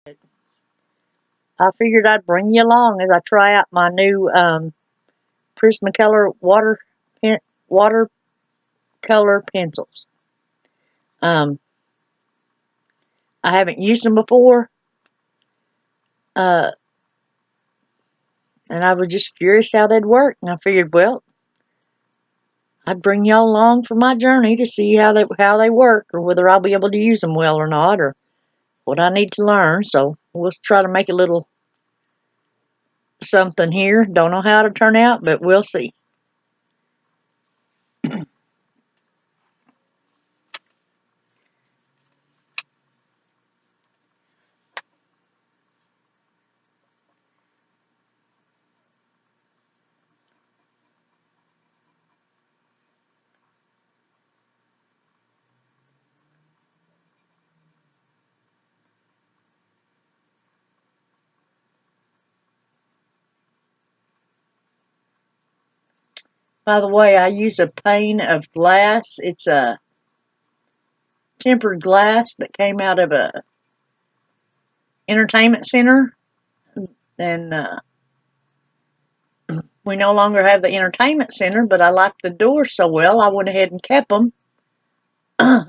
I figured I'd bring you along as I try out my new Prismacolor watercolor pencils. Um, I haven't used them before, uh, and I was just curious how they'd work. And I figured, well, I'd bring y'all along for my journey to see how they work, or whether I'll be able to use them well or not, or what I need to learn. So we'll try to make a little something here. Don't know how it'll turn out, but we'll see. By the way, I use a pane of glass. It's a tempered glass that came out of a entertainment center, and we no longer have the entertainment center. But I liked the doors so well, I went ahead and kept them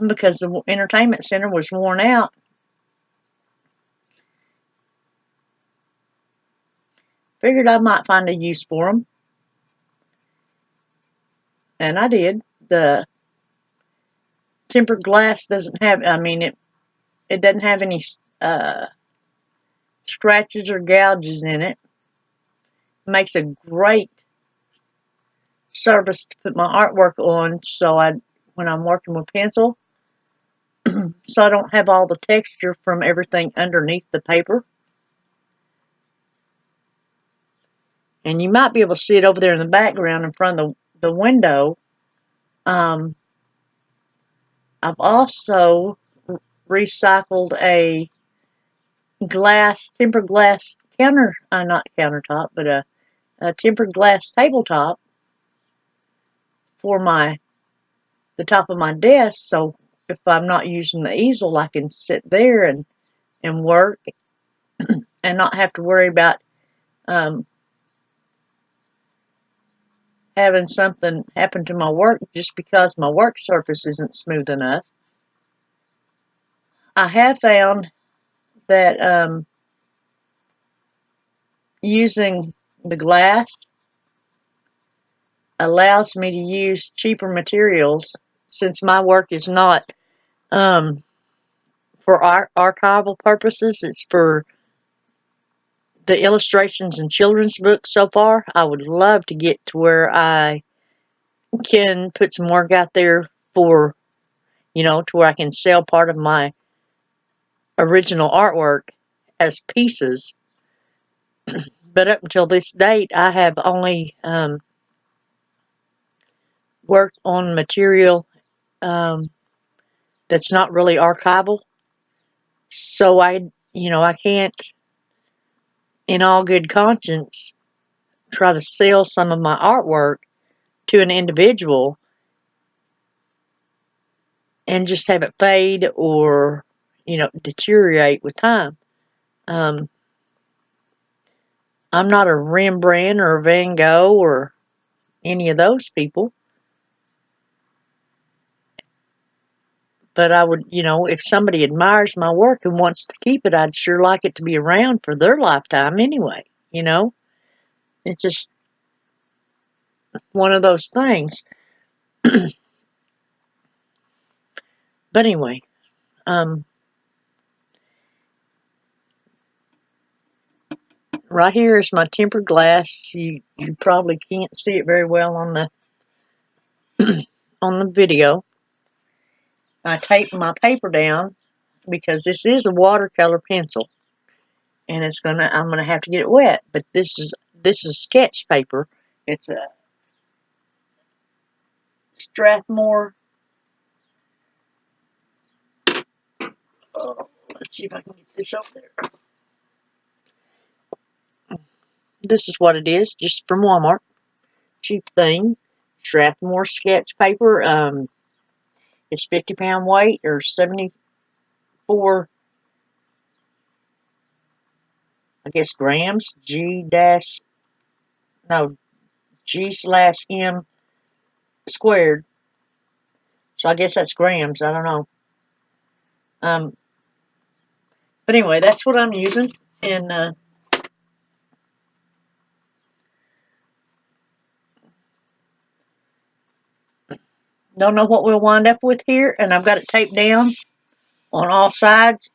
because the entertainment center was worn out. Figured I might find a use for them, and I did. The tempered glass doesn't have. I mean, it doesn't have any uh, scratches or gouges in it. Makes a great surface to put my artwork on. So when I'm working with pencil, so I don't have all the texture from everything underneath the paper. And you might be able to see it over there in the background in front of the window. Um, I've also recycled a tempered glass not countertop, but a tempered glass tabletop for the top of my desk. So if I'm not using the easel, I can sit there and work and not have to worry about um, having something happen to my work just because my work surface isn't smooth enough. I have found that using the glass allows me to use cheaper materials since my work is not um, for archival purposes. It's for the illustrations in children's books so far. I would love to get to where I can put some work out there for, to where I can sell part of my original artwork as pieces. But up until this date, I have only worked on material um, that's not really archival. So I can't, in all good conscience, try to sell some of my artwork to an individual and just have it fade or, deteriorate with time. Um, I'm not a Rembrandt or a Van Gogh or any of those people. But I would, if somebody admires my work and wants to keep it, I'd sure like it to be around for their lifetime anyway, you know? It's just one of those things. But anyway, um, right here is my tempered glass. You probably can't see it very well on the on the video. I tape my paper down because this is a watercolor pencil, and I'm gonna have to get it wet. But this is sketch paper. It's a Strathmore. Oh, let's see if I can get this up there. This is what it is, just from Walmart. Cheap thing. Strathmore sketch paper. It's 50-pound weight or 74 I guess grams, G/M squared. So I guess that's grams. I don't know. But anyway, that's what I'm using. And don't know what we'll wind up with here. And I've got it taped down on all sides.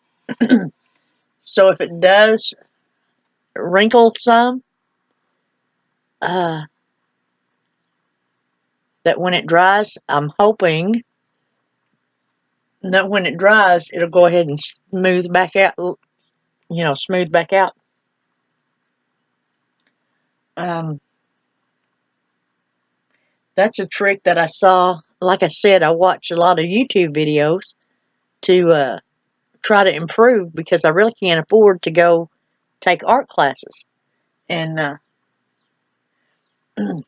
So if it does wrinkle some, that when it dries, I'm hoping that when it dries, it'll go ahead and smooth back out, smooth back out. That's a trick that I saw. Like I said, I watch a lot of YouTube videos to try to improve because I really can't afford to go take art classes. And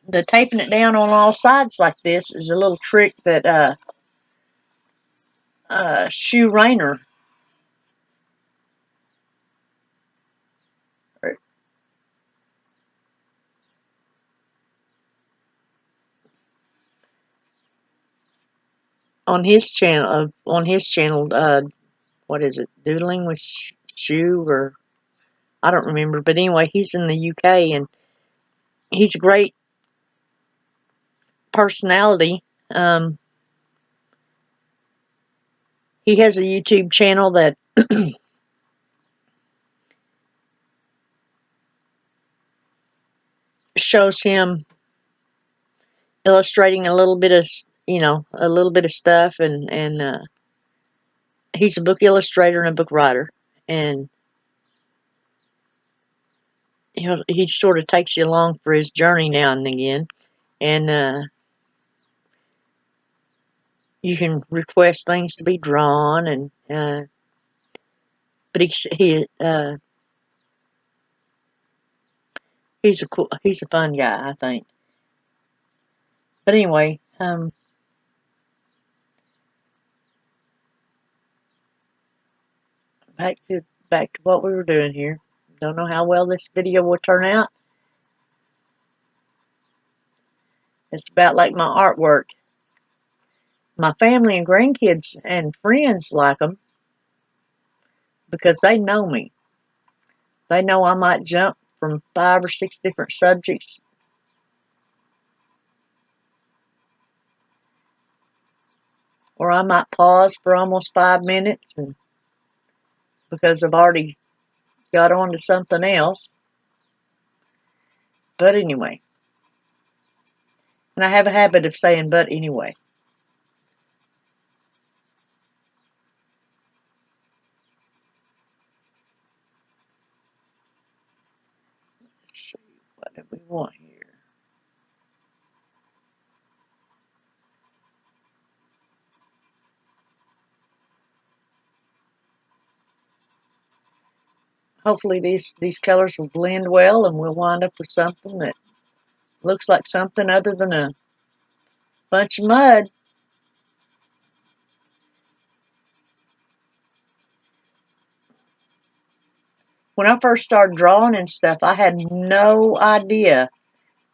the taping it down on all sides like this is a little trick that Shoe Rainer on his channel, what is it, Doodling with Shoe, or I don't remember, but anyway, he's in the UK and he's a great personality. He has a YouTube channel that shows him illustrating a little bit of, stuff, and he's a book illustrator and a book writer, and he sort of takes you along for his journey now and again, and you can request things to be drawn, and but he's a fun guy, I think. But anyway, back to what we were doing here. Don't know how well this video will turn out. It's about like my artwork. My family and grandkids and friends like them because they know me. They know I might jump from 5 or 6 different subjects. Or I might pause for almost 5 minutes and because I've already got on to something else. But anyway. And I have a habit of saying, but anyway. Let's see, what do we want here? Hopefully these colors will blend well and we'll wind up with something that looks like something other than a bunch of mud. When I first started drawing and stuff, I had no idea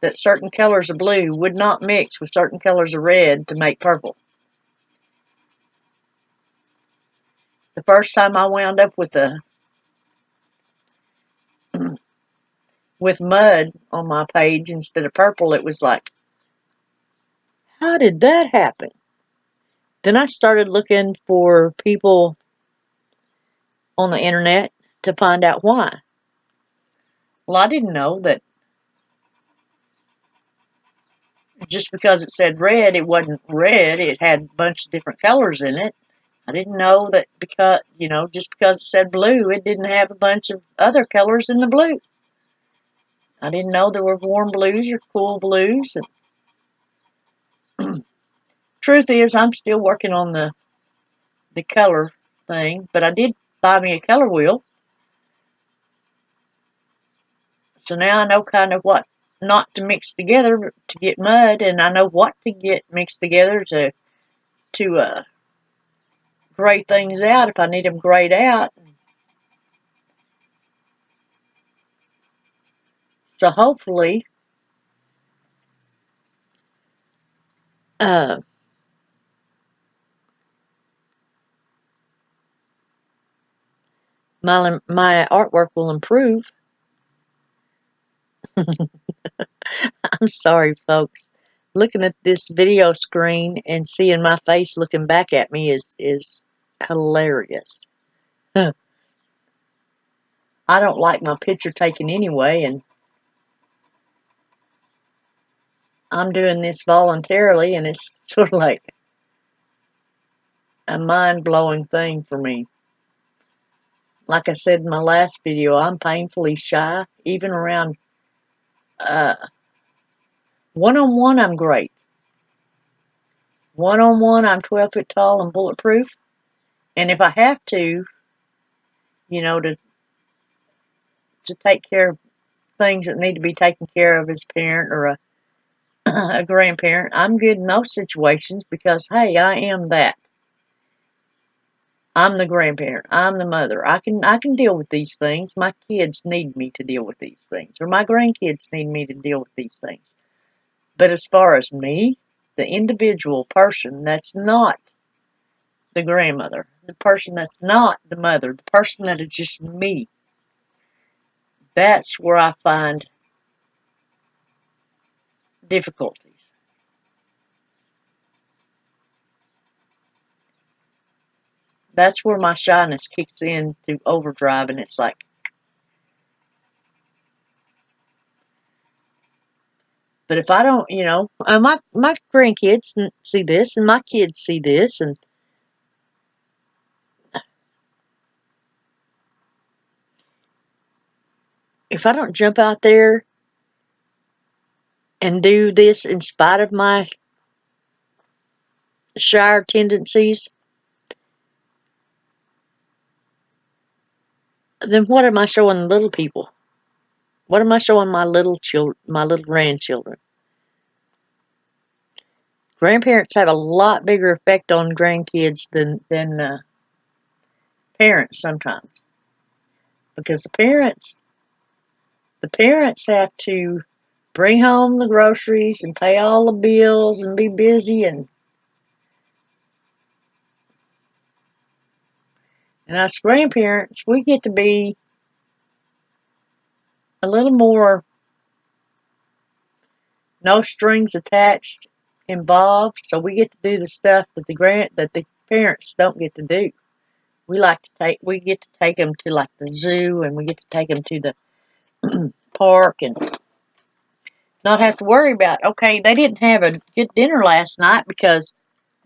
that certain colors of blue would not mix with certain colors of red to make purple. The first time I wound up with mud on my page instead of purple, it was like, how did that happen? Then I started looking for people on the internet to find out why. Well, I didn't know that just because it said red, it wasn't red. It had a bunch of different colors in it. I didn't know that just because it said blue, it didn't have a bunch of other colors in the blue. I didn't know there were warm blues or cool blues. And truth is, I'm still working on the color thing, but I did buy me a color wheel. So now I know kind of what not to mix together to get mud, and I know what to get mixed together to grade things out if I need them grayed out. So hopefully, uh, my artwork will improve. I'm sorry, folks. Looking at this video screen and seeing my face looking back at me is hilarious. I don't like my picture taken anyway, and I'm doing this voluntarily, and it's sort of like a mind-blowing thing for me. Like I said in my last video, I'm painfully shy. Even around one-on-one, I'm great. One-on-one, I'm 12 foot tall and bulletproof. And if I have to, you know, to take care of things that need to be taken care of as a parent or a grandparent, I'm good in those situations because, hey, I am that. I'm the grandparent. I'm the mother. I can deal with these things. My kids need me to deal with these things, or my grandkids need me to deal with these things. But as far as me, the individual person that's not the grandmother, the person that's not the mother, the person that is just me, that's where I find difficulties. That's where my shyness kicks in to overdrive, and it's like, but if I don't, my grandkids see this, and my kids see this, and if I don't jump out there and do this in spite of my shy tendencies, then what am I showing little people? What am I showing my little children, my little grandchildren? Grandparents have a lot bigger effect on grandkids than parents sometimes, because the parents have to bring home the groceries and pay all the bills and be busy, and us grandparents, we get to be a little more no strings attached involved, so we get to do the stuff that the parents don't get to do. We get to take them to like the zoo, and we get to take them to the park, and not have to worry about, okay, they didn't have a good dinner last night because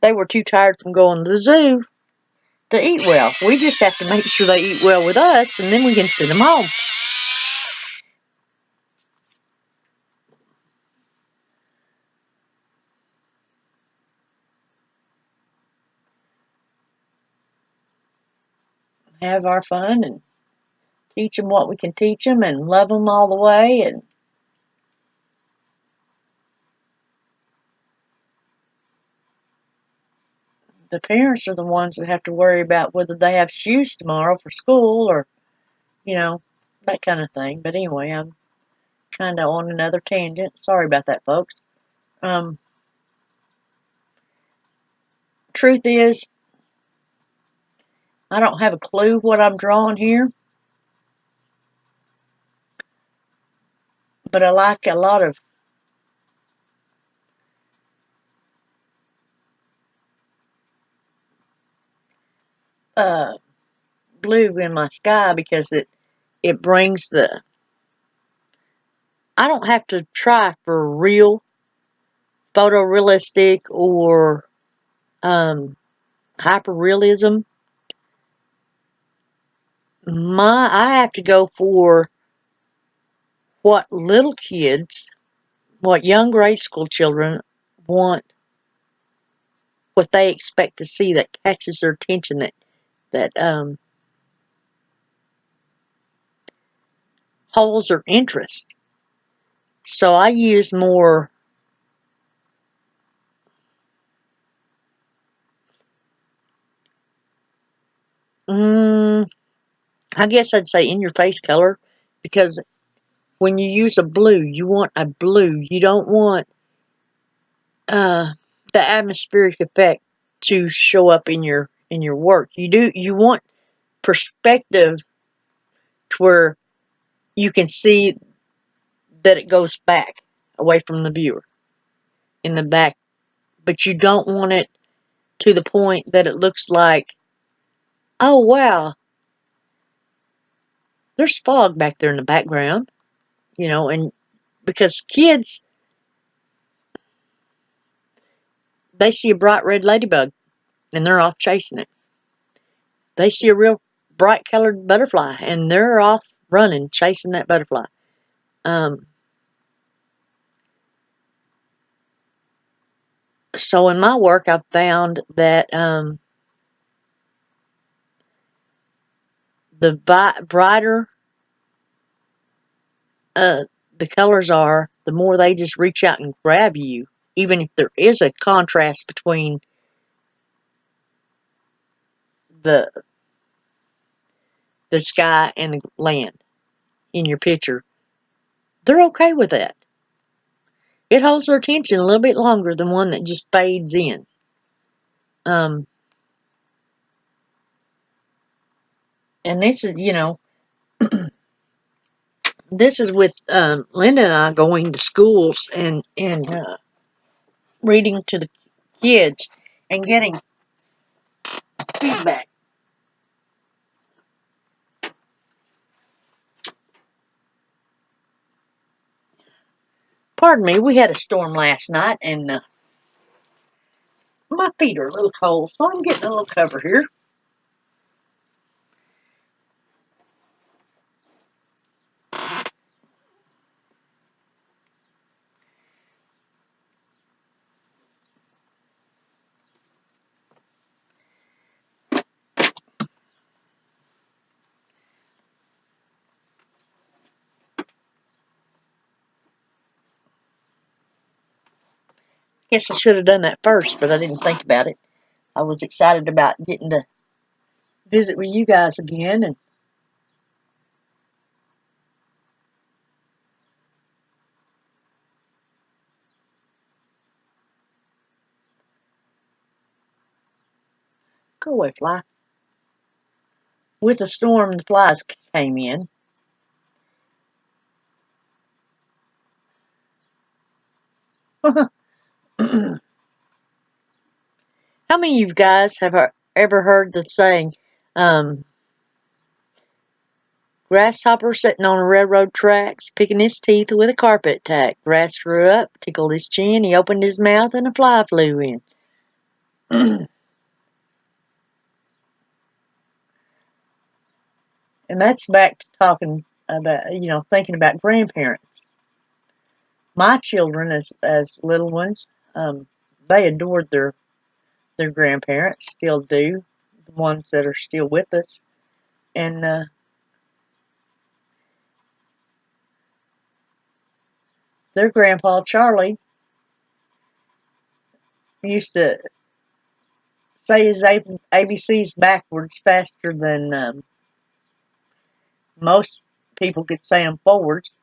they were too tired from going to the zoo to eat well. We just have to make sure they eat well with us, and then we can send them home. Have our fun and teach them what we can teach them and love them all the way. And the parents are the ones that have to worry about whether they have shoes tomorrow for school, or, that kind of thing. But anyway, I'm kind of on another tangent. Sorry about that, folks. Um, Truth is, I don't have a clue what I'm drawing here, but I like a lot of uh, blue in my sky because it brings the. I don't have to try for real photorealistic or hyperrealism. I have to go for what little kids, what young grade school children want, what they expect to see that catches their attention, that holds their interest. So I use more. I guess I'd say in your face color, because when you use a blue, you want a blue. You don't want the atmospheric effect to show up in your work. You want perspective to where you can see that it goes back away from the viewer in the back, but you don't want it to the point that it looks like, oh wow, there's fog back there in the background, and because kids, they see a bright red ladybug and they're off chasing it. They see a real bright colored butterfly and they're off running, chasing that butterfly. So in my work, I've found that the brighter the colors are, the more they just reach out and grab you, even if there is a contrast between the sky and the land in your picture. They're okay with that. It holds their attention a little bit longer than one that just fades in. And this is, this is with Linda and I going to schools and reading to the kids and getting feedback. Pardon me, we had a storm last night, and my feet are a little cold, so I'm getting a little cover here. Guess I should have done that first, but I didn't think about it. I was excited about getting to visit with you guys again, and go away, fly. With the storm, the flies came in. How many of you guys have ever heard the saying, grasshopper sitting on railroad tracks, picking his teeth with a carpet tack. Grass grew up, tickled his chin, he opened his mouth, and a fly flew in. And that's back to talking about, thinking about grandparents. My children, as little ones, they adored their grandparents, still do, the ones that are still with us. And their grandpa, Charlie, used to say his ABCs backwards faster than most people could say them forwards.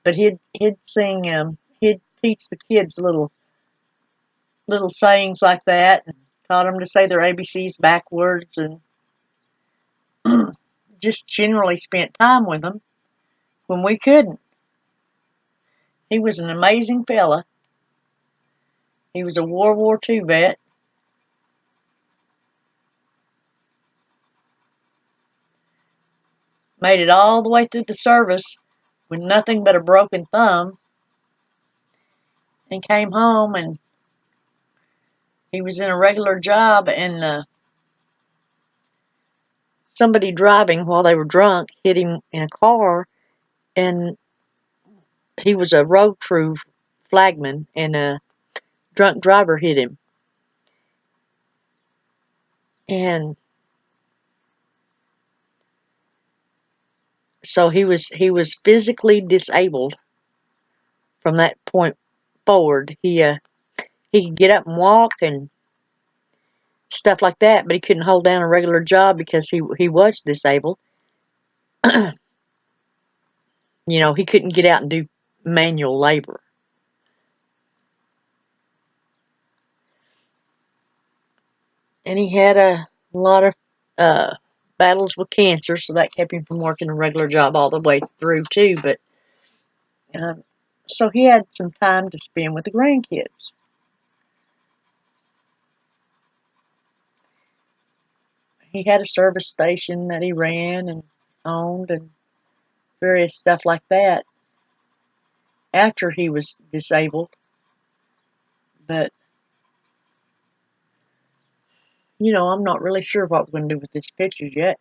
But he'd sing, he'd teach the kids little sayings like that, and taught them to say their ABCs backwards, and just generally spent time with them when we couldn't. He was an amazing fella. He was a World War II vet. Made it all the way through the service with nothing but a broken thumb, and came home, and he was in a regular job, and somebody driving while they were drunk hit him in a car, and he was a road crew flagman, and a drunk driver hit him. And so he was physically disabled from that point forward. He could get up and walk and stuff like that, but he couldn't hold down a regular job because he was disabled. You know, he couldn't get out and do manual labor. And he had a lot of battles with cancer, so that kept him from working a regular job all the way through, too. But so he had some time to spend with the grandkids. He had a service station that he ran and owned and various stuff like that after he was disabled. But, you know, I'm not really sure what we're going to do with these pictures yet.